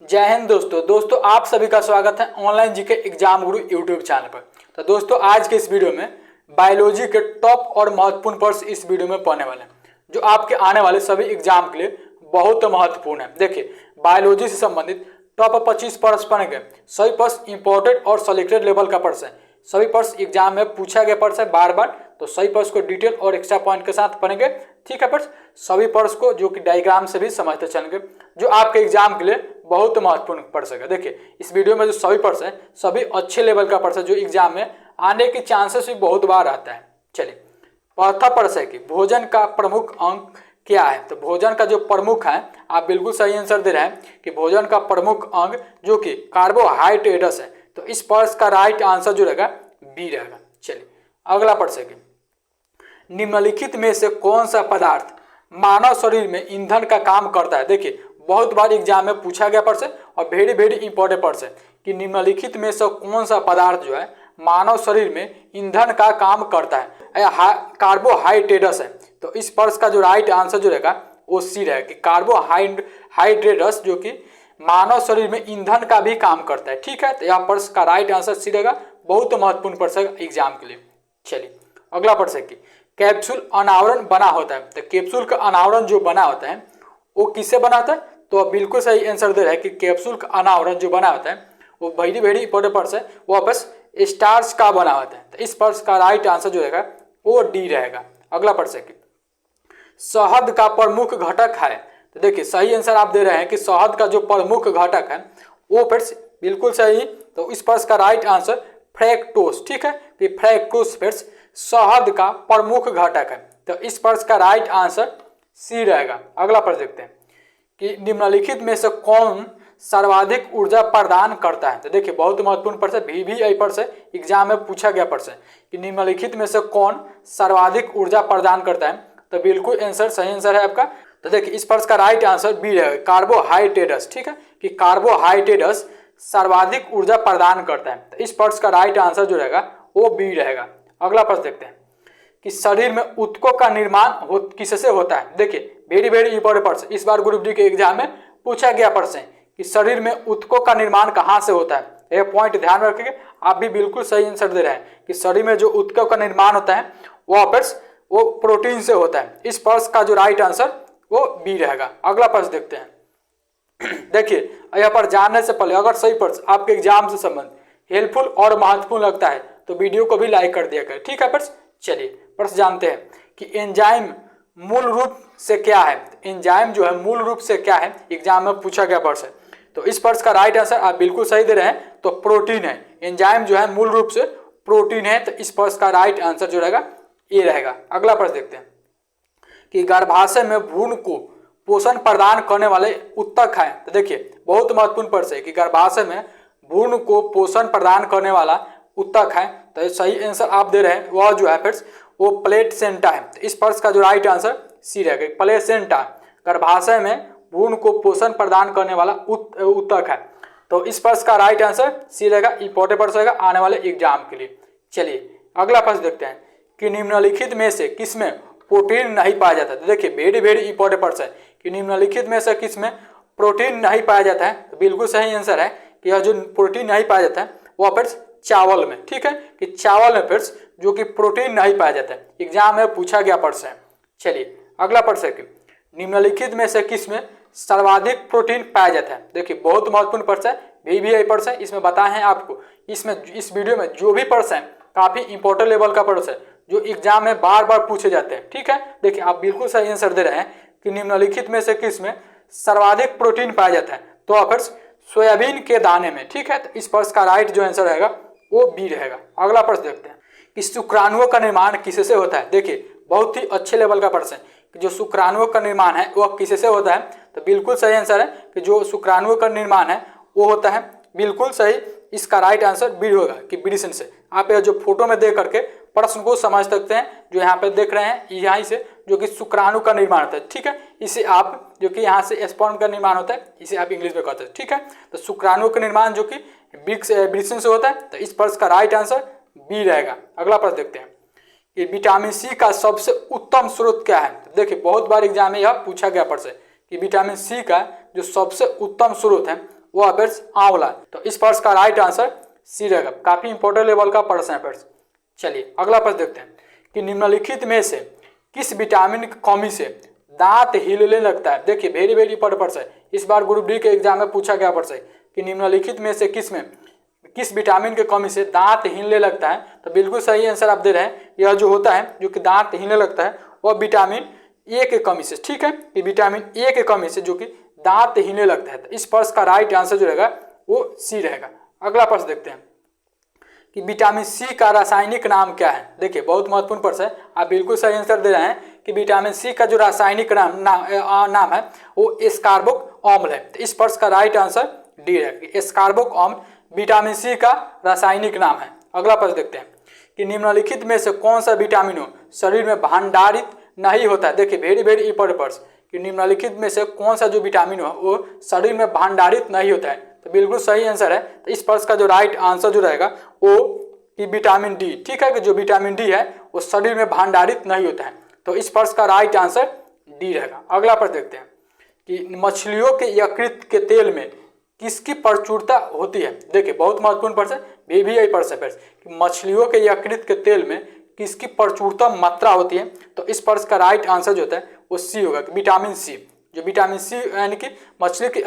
जय हिंद दोस्तों आप सभी का स्वागत है ऑनलाइन जीके एग्जाम गुरु यूट्यूब चैनल पर। तो दोस्तों आज के इस वीडियो में बायोलॉजी के टॉप और महत्वपूर्ण प्रश्न इस वीडियो में पढ़ने वाले हैं जो आपके आने वाले सभी एग्जाम के लिए बहुत महत्वपूर्ण है। देखिए बायोलॉजी से संबंधित टॉप 25 प्रश्न बनेंगे। सभी प्रश्न इंपॉर्टेंट और सिलेक्टेड लेवल का प्रश्न है। सभी प्रश्न एग्जाम में पूछा गया प्रश्न है बार बार, तो सभी प्रश्न को डिटेल और एक्स्ट्रा पॉइंट के साथ पढ़ेंगे। ठीक है प्रश्न, सभी प्रश्न को जो कि डायग्राम से भी समझते चलेंगे जो आपके एग्जाम के लिए बहुत महत्वपूर्ण प्रश्न है। देखिए इस वीडियो में जो सभी प्रश्न है सभी अच्छे लेवल का प्रश्न है जो एग्जाम में आने के चांसेस भी बहुत बार आता है। चलिए पहला प्रश्न है कि भोजन का प्रमुख अंग क्या है। तो भोजन का जो प्रमुख है, आप बिल्कुल सही आंसर दे रहे हैं कि भोजन का प्रमुख अंग जो कि कार्बोहाइड्रेट्स है। तो इस प्रश्न का राइट आंसर जो रहेगा बी रहेगा। चलिए अगला प्रश्न है कि निम्नलिखित में से कौन सा पदार्थ मानव शरीर में ईंधन का काम करता है। देखिए बहुत बार एग्जाम में पूछा गया प्रश्न और वेरी इंपॉर्टेंट प्रश्न है कि निम्नलिखित में से कौन सा पदार्थ जो है मानव शरीर में ईंधन का काम करता है। कार्बोहाइड्रेट्स है। तो इस प्रश्न का जो राइट आंसर जो रहेगा वो सी रहेगा कि कार्बोहाइड्रेट्स जो कि मानव शरीर में ईंधन का भी काम करता है। ठीक है, तो यह प्रश्न का राइट आंसर सी रहेगा। बहुत महत्वपूर्ण प्रश्न है एग्जाम के लिए। चलिए अगला प्रश्न है कि कैप्सूल अनावरण बना होता है। तो कैप्सूल का अनावरण जो बना होता है वो किससे बना होता है। तो आप बिल्कुल सही आंसर दे रहे हैं कि कैप्सूल का अनावरण जो बना होता है वो वेरी इंपॉर्टेंट प्रश्न है, वो वापस स्टार्च का बना होता है। तो इस प्रश्न का राइट आंसर जो रहेगा वो डी रहेगा। अगला प्रश्न है कि शहद का प्रमुख घटक है। तो देखिए सही आंसर आप दे रहे हैं कि शहद का जो प्रमुख घटक है वो फिर बिल्कुल सही। तो इस प्रश्न का राइट आंसर फ्रैक्टोज। ठीक है, कि फ्रैक्टोज फिर शहद का प्रमुख घटक है। तो इस प्रश्न का राइट आंसर सी रहेगा। अगला प्रश्न देखते हैं कि निम्नलिखित में से कौन सर्वाधिक ऊर्जा प्रदान करता है। तो देखिए बहुत महत्वपूर्ण प्रश्न VVI प्रश्न एग्जाम में पूछा गया प्रश्न कि निम्नलिखित में से कौन सर्वाधिक ऊर्जा प्रदान करता है। तो बिल्कुल आंसर सही आंसर है आपका। तो देखिए इस प्रश्न का राइट आंसर बी रहेगा, कार्बोहाइड्रेट्स। ठीक है, कि कार्बोहाइड्रेट्स सर्वाधिक ऊर्जा प्रदान करता है। तो इस प्रश्न का राइट आंसर जो रहेगा वो बी रहेगा। अगला प्रश्न देखते हैं कि शरीर में ऊतकों का निर्माण किससे होता है। देखिए वेरी इंपॉर्टेंट प्रश्न, इस बार ग्रुप डी के एग्जाम में पूछा गया प्रश्न कि शरीर में ऊतकों का निर्माण कहाँ से होता है। यह पॉइंट ध्यान रखिए, आप भी बिल्कुल सही आंसर दे रहे हैं कि शरीर में जो ऊतकों का निर्माण होता है वो प्रोटीन से होता है। इस प्रश्न का जो राइट आंसर वो बी रहेगा। अगला प्रश्न देखते हैं। देखिए यहाँ पर जानने से पहले अगर सही प्रश्न आपके एग्जाम से संबंध हेल्पफुल और महत्वपूर्ण लगता है तो वीडियो को भी लाइक कर दिया करें। ठीक है प्रश्न, चलिए प्रश्न जानते हैं कि एंजाइम मूल रूप से क्या है। एंजाइम जो है मूल रूप से क्या है, एग्जाम में पूछा गया प्रश्न। तो इस प्रश्न का राइट आंसर आप बिल्कुल सही दे रहे हैं, तो प्रोटीन है। एंजाइम जो है मूल रूप से प्रोटीन है। तो इस प्रश्न का राइट आंसर जो रहेगा ये रहेगा। अगला प्रश्न देखते हैं कि गर्भाशय में भ्रूण को पोषण प्रदान करने वाले ऊतक है। तो देखिए बहुत महत्वपूर्ण प्रश्न है कि गर्भाशय में भ्रूण को पोषण प्रदान करने वाला ऊतक है। तो सही आंसर आप दे रहे हैं वह जो है फिर वो प्लेसेंटा है। तो इस प्रश्न का जो राइट आंसर सी रहेगा, प्लेसेंटा गर्भाशय में भ्रूण को पोषण प्रदान करने वाला ऊतक है। तो इस प्रश्न का राइट आंसर सी रहेगा। इंपॉर्टेंट प्रश्न रहेगा आने वाले एग्जाम के लिए। चलिए अगला प्रश्न देखते हैं कि निम्नलिखित में से किसमें प्रोटीन नहीं पाया जाता है। तो देखिए वेरी इंपॉर्टेंट प्रश्न है कि निम्नलिखित में से किसमें प्रोटीन नहीं पाया जाता है। तो बिल्कुल सही आंसर है कि यह जो प्रोटीन नहीं पाया जाता है वह फिर चावल में। ठीक है, कि चावल में फिर जो कि प्रोटीन नहीं पाया जाता है, एग्जाम में पूछा गया प्रश्न है। चलिए अगला प्रश्न है कि निम्नलिखित में से किसमें सर्वाधिक प्रोटीन पाया जाता है। देखिए बहुत महत्वपूर्ण प्रश्न है, VVI प्रश्न है। इसमें बताए हैं आपको इस वीडियो में जो भी प्रश्न है काफी इंपॉर्टेंट लेवल का प्रश्न है जो एग्जाम में बार बार पूछे जाते हैं। ठीक है, देखिए आप बिल्कुल सही आंसर दे रहे हैं कि निम्नलिखित में से किसमें सर्वाधिक प्रोटीन पाया जाता है। तो फिर सोयाबीन के दाने में। ठीक है, तो इस प्रश्न का राइट जो आंसर रहेगा वो बी रहेगा। अगला प्रश्न देखते हैं कि शुक्राणुओं का निर्माण किससे होता है। देखिए बहुत ही अच्छे लेवल का प्रश्न है कि जो शुक्राणुओं का निर्माण है वह किससे होता है। तो बिल्कुल सही आंसर है कि जो शुक्राणुओं का निर्माण है वो होता है, बिल्कुल सही। इसका राइट आंसर बी होगा कि ब्रिसन से। आप यह जो फोटो में देख करके प्रश्न को समझ सकते हैं, जो यहाँ पे देख रहे हैं यहीं से जो कि शुक्राणु का निर्माण होता है। ठीक है, इसे आप जो कि यहाँ से स्पर्म का निर्माण होता है इसे आप इंग्लिश में कहते हैं। ठीक है, तो शुक्राणु का निर्माण जो कि ब्रिसन से होता है। तो इस प्रश्न का राइट आंसर बी रहेगा। अगला प्रश्न देखते हैं कि विटामिन सी का सबसे उत्तम स्रोत क्या है। देखिए बहुत बार एग्जाम में यह पूछा गया प्रश्न कि विटामिन सी का जो सबसे उत्तम स्रोत है वो है फ्रेंड्स आंवला। तो इस प्रश्न का राइट आंसर सी रहेगा। काफी इंपॉर्टेंट लेवल का प्रश्न है फ्रेंड्स। चलिए अगला प्रश्न देखते हैं कि निम्नलिखित में से किस विटामिन की कमी से दांत हिलने लगता है। देखिए वेरी वेरी इंपॉर्टेंट प्रश्न है, इस बार ग्रुप डी के एग्जाम में पूछा गया प्रश्न है कि निम्नलिखित में से किस विटामिन की कमी से दांत हिलने लगता है। तो बिल्कुल सही आंसर आप दे रहे हैं। यह जो होता है जो कि दांत हिलने लगता है वह विटामिन ए के कमी से, ठीक है, कि विटामिन ए के कमी से जो कि दांत हिलने लगता है। तो इस प्रश्न का राइट आंसर जो रहेगा वो सी रहेगा। अगला प्रश्न देखते हैं कि विटामिन सी का रासायनिक नाम क्या है। देखिए बहुत महत्वपूर्ण प्रश्न है, आप बिल्कुल सही आंसर दे रहे हैं कि विटामिन सी का जो रासायनिक नाम है वो एस्कार्बिक अम्ल है। तो इस प्रश्न का राइट आंसर डी है, एस्कार्बिक अम्ल विटामिन सी का रासायनिक नाम है। अगला प्रश्न देखते हैं कि निम्नलिखित में से कौन सा विटामिन शरीर में भंडारित नहीं होता है। देखिए वेरी वेरी इंपॉर्टेंट प्रश्न कि निम्नलिखित में से कौन सा जो विटामिन हो वो शरीर में भंडारित नहीं होता है। तो बिल्कुल सही आंसर है। तो इस प्रश्न का जो राइट आंसर जो रहेगा वो कि विटामिन डी, ठीक है, कि जो विटामिन डी है वो शरीर में भंडारित नहीं होता है। तो इस प्रश्न का राइट आंसर डी रहेगा। अगला प्रश्न देखते हैं कि मछलियों के यकृत के तेल में किसकी प्रचुरता होती है। देखिए बहुत महत्वपूर्ण प्रश्न है, भी यही प्रश्न है कि मछलियों के यकृत के तेल में किसकी प्रचुरता मात्रा होती है। तो इस प्रश्न का राइट आंसर जो होता है वो सी होगा, विटामिन सी। जो विटामिन सी यानी कि मछली के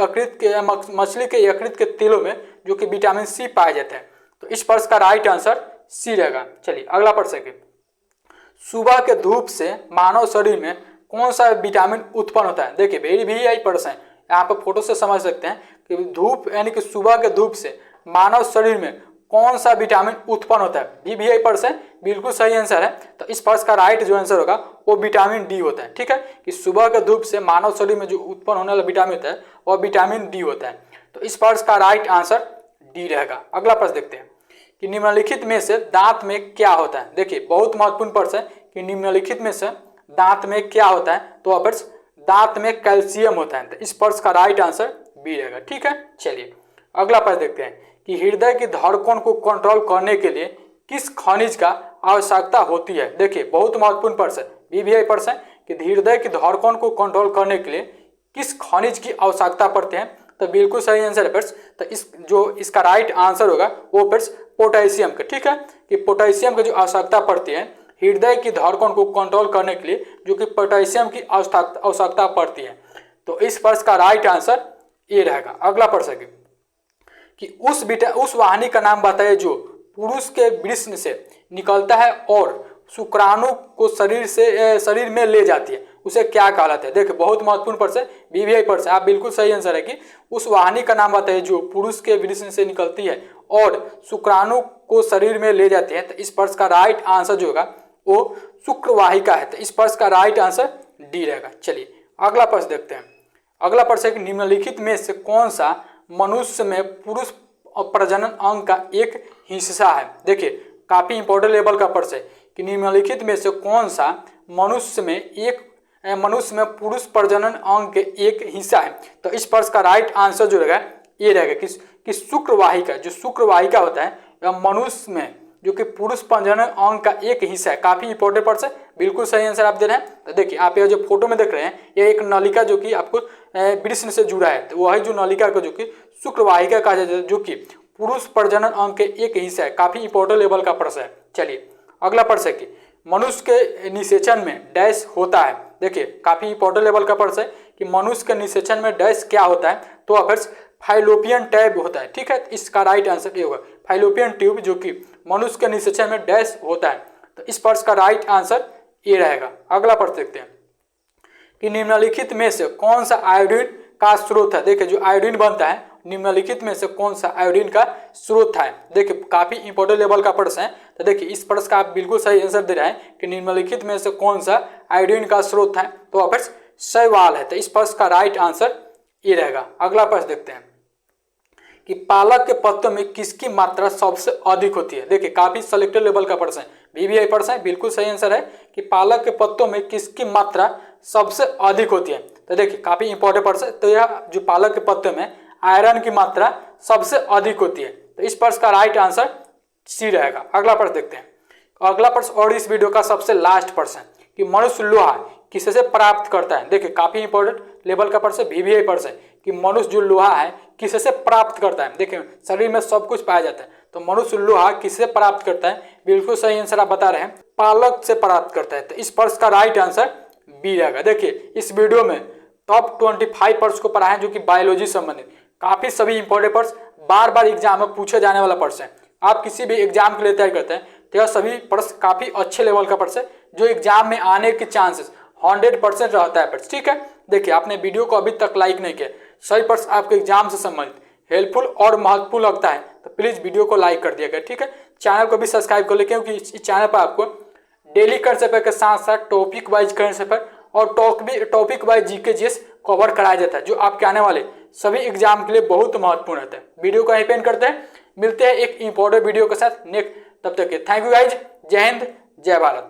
यकृत के तेलों में जो कि विटामिन सी पाया जाता है। तो इस प्रश्न का राइट आंसर सी रहेगा। चलिए अगला प्रश्न है, सुबह के धूप से मानव शरीर में कौन सा विटामिन उत्पन्न होता है। देखिए वेरी भी यही प्रश्न है, यहाँ पर फोटो से समझ सकते हैं कि धूप यानी कि सुबह के धूप से मानव शरीर में कौन सा विटामिन उत्पन्न होता है। भी यही प्रश्न है, बिल्कुल सही आंसर है। तो इस प्रश्न का राइट जो आंसर होगा वो विटामिन डी होता है, ठीक है, कि सुबह के धूप से मानव शरीर में जो उत्पन्न होने वाला विटामिन होता है वह विटामिन डी होता है। तो इस प्रश्न का राइट आंसर डी रहेगा। अगला प्रश्न देखते हैं कि निम्नलिखित में से दांत में क्या होता है। देखिए बहुत महत्वपूर्ण प्रश्न है कि निम्नलिखित में से दांत में क्या होता है। तो अपर्स दांत में कैल्शियम होता है। तो इस प्रश्न का राइट आंसर बी रहेगा, ठीक है। चलिए अगला प्रश्न देखते हैं कि हृदय की धड़कन को कंट्रोल करने के लिए किस खनिज का आवश्यकता होती है। देखिए बहुत महत्वपूर्ण प्रश्न है, भी प्रश्न है कि हृदय की धड़कन को कंट्रोल करने के लिए किस खनिज की आवश्यकता पड़ती है। तो बिल्कुल सही आंसर है फ्रेंड्स। तो इसका राइट आंसर होगा वो फ्रेंड्स पोटेशियम का, ठीक है, कि पोटेशियम की जो आवश्यकता पड़ती है हृदय की धड़कन को कंट्रोल करने के लिए जो कि पोटेशियम की आवश्यकता पड़ती है। तो इस प्रश्न का राइट आंसर ये रहेगा। अगला प्रश्न है कि उस वाहिनी का नाम बताइए जो पुरुष के वृषण से निकलता है और शुक्राणु को शरीर में ले जाती है, उसे क्या कहलाता है। देखिए बहुत महत्वपूर्ण प्रश्न है, बीवीआई प्रश्न। आप बिल्कुल सही आंसर है कि उस वाहिनी का नाम बताइए जो पुरुष के वृषण से निकलती है और शुक्राणु को शरीर में ले जाती है। तो इस प्रश्न का राइट आंसर जो होगा वो शुक्रवाहिका है। तो इस प्रश्न का राइट आंसर डी रहेगा। चलिए अगला प्रश्न देखते हैं। अगला प्रश्न है कि निम्नलिखित में से कौन सा मनुष्य में पुरुष प्रजनन अंग का एक हिस्सा है। देखिए काफी इंपॉर्टेंट लेवल का प्रश्न है कि निम्नलिखित में से कौन सा मनुष्य में पुरुष प्रजनन अंग के एक हिस्सा है। तो इस प्रश्न का राइट आंसर जो रहेगा ये रहेगा कि शुक्रवाहिका। जो शुक्रवाहिका होता है वह मनुष्य में जो कि पुरुष प्रजनन अंग का एक हिस्सा है। काफी इंपॉर्टेंट प्रश्न है, बिल्कुल सही आंसर आप दे रहे हैं। तो देखिए आप यह जो फोटो में देख रहे हैं यह एक नलिका जो कि आपको वृषण से जुड़ा है। तो वही जो नलिका को जो कि शुक्रवाहिका कहा जाता है जो कि पुरुष प्रजनन अंग के एक हिस्सा है। काफी इंपॉर्टेंट लेवल का प्रश्न है। चलिए अगला प्रश्न है कि मनुष्य के निषेचन में डैश होता है। देखिए काफी इंपॉर्टेंट लेवल का प्रश्न है कि मनुष्य के निषेचन में डैश क्या होता है। तो फिर फाइलोपियन ट्यूब होता है, ठीक है। इसका राइट आंसर ये होगा फाइलोपियन ट्यूब जो कि मनुष्य के निषेचन में डैश होता है। तो इस प्रश्न का राइट आंसर ये रहेगा। अगला प्रश्न देखते हैं कि निम्नलिखित में से कौन सा आयोडीन का स्रोत है। देखिए जो आयोडीन बनता है निम्नलिखित में से कौन सा आयोडीन का स्रोत है। देखिए काफी इंपॉर्टेंट लेवल का प्रश्न है। तो देखिए इस प्रश्न का आप बिल्कुल सही आंसर दे रहे हैं कि निम्नलिखित में से कौन सा आयोडीन का स्रोत है। तो फिर शैवाल है। तो इस प्रश्न का राइट आंसर ये रहेगा। अगला प्रश्न देखते हैं कि पालक के पत्तों में किसकी मात्रा सबसे अधिक होती है। देखिए काफी सेलेक्टेड लेवल का प्रश्न है, बीवीआई प्रश्न है। बिल्कुल सही आंसर है कि पालक के पत्तों में किसकी मात्रा सबसे अधिक होती है। तो देखिए काफी इंपॉर्टेंट प्रश्न है। तो यह जो पालक के पत्तों में आयरन की मात्रा सबसे अधिक होती है। तो इस प्रश्न का राइट आंसर सी रहेगा। अगला प्रश्न देखते हैं। अगला प्रश्न और इस वीडियो का सबसे लास्ट प्रश्न है कि मनुष्य लोहा किससे प्राप्त करता है। देखिए काफी इंपॉर्टेंट लेवल का प्रश्न है, बीवीआई प्रश्न है कि मनुष्य जो लोहा है किससे प्राप्त करता है? देखिए शरीर में सब कुछ पाया जाता है, तो मनुष्य लोहा किससे प्राप्त करता है? बिल्कुल सही आंसर आप बता रहे हैं, पालक से प्राप्त करता है। तो इस पर्स का राइट आंसर बी रहेगा। देखिए इस वीडियो में टॉप 25 पर्स को पढ़ा है जो कि बायोलॉजी संबंधित, काफी सभी इंपॉर्टेंट पर्स बार बार एग्जाम में पूछे जाने वाला पर्स है। आप किसी भी एग्जाम के लिए तैयारी करते हैं तो यह सभी पर्स काफी अच्छे लेवल का पर्स है जो एग्जाम में आने के चांसेस 100% रहता है पर्स। ठीक है, देखिए आपने वीडियो को अभी तक लाइक नहीं किया, सही पर्स आपके एग्जाम से संबंधित हेल्पफुल और महत्वपूर्ण लगता है तो प्लीज वीडियो को लाइक कर दिया गया। ठीक है, चैनल को भी सब्सक्राइब कर ले, क्योंकि इस चैनल पर आपको डेली करंट अफेयर के साथ साथ टॉपिक वाइज करंट अफेयर और topic wise GK GS cover कराया जाता है जो आपके आने वाले सभी एग्जाम के लिए बहुत महत्वपूर्ण रहता है। वीडियो को यहीं पे एंड करते हैं, मिलते हैं एक इंपॉर्टेंट वीडियो के साथ नेक्स्ट। तब तक के थैंक यू गाइज, जय हिंद, जय भारत।